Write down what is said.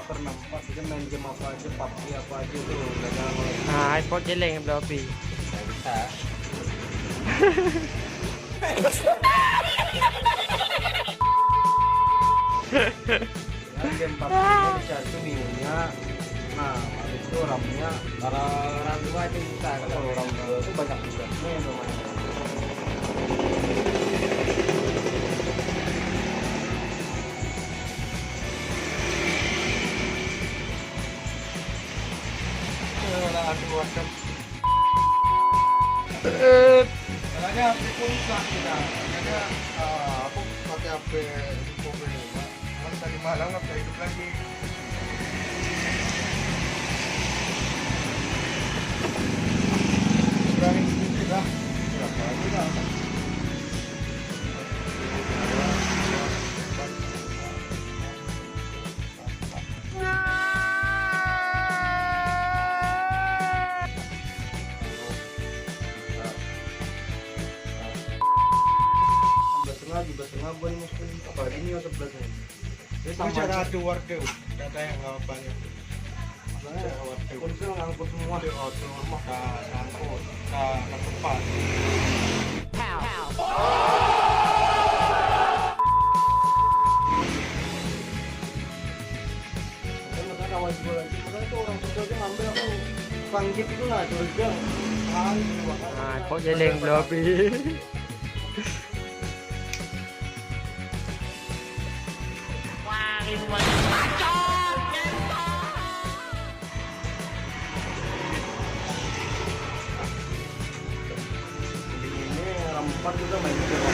4/64 itu main game apa aja, PUBG apa aja tuh udah jalan oleh Nah, iPod jeleng berapa pi? kita. Ya, game PUBG-nya bisa itu minumnya. Nah, habis itu RAM-nya Kalau orang tua itu bisa, kalau orang tua itu banyak juga yang lumayan. aku WhatsApp. Makanya HP pun susah kita. Makanya aku pakai HP Poco ini. Mas dari Malang nggak bisa hidup lagi. Kurangin sedikit lah. Berapa lagi lah? Setengah buat mungkin apa ini atau belakang. Jadi Sama sama cara aja. ada warga, kata yang nggak banyak. Sebenarnya konsel ngangkut semua di auto rumah. Ngangkut, ke tempat. Makanya awal gue lagi, sebenarnya itu orang suka aja ngambil aku panggil itu lah curiga. Nah, iPod jeleng berapa pi? Ini RAM 4 juga main game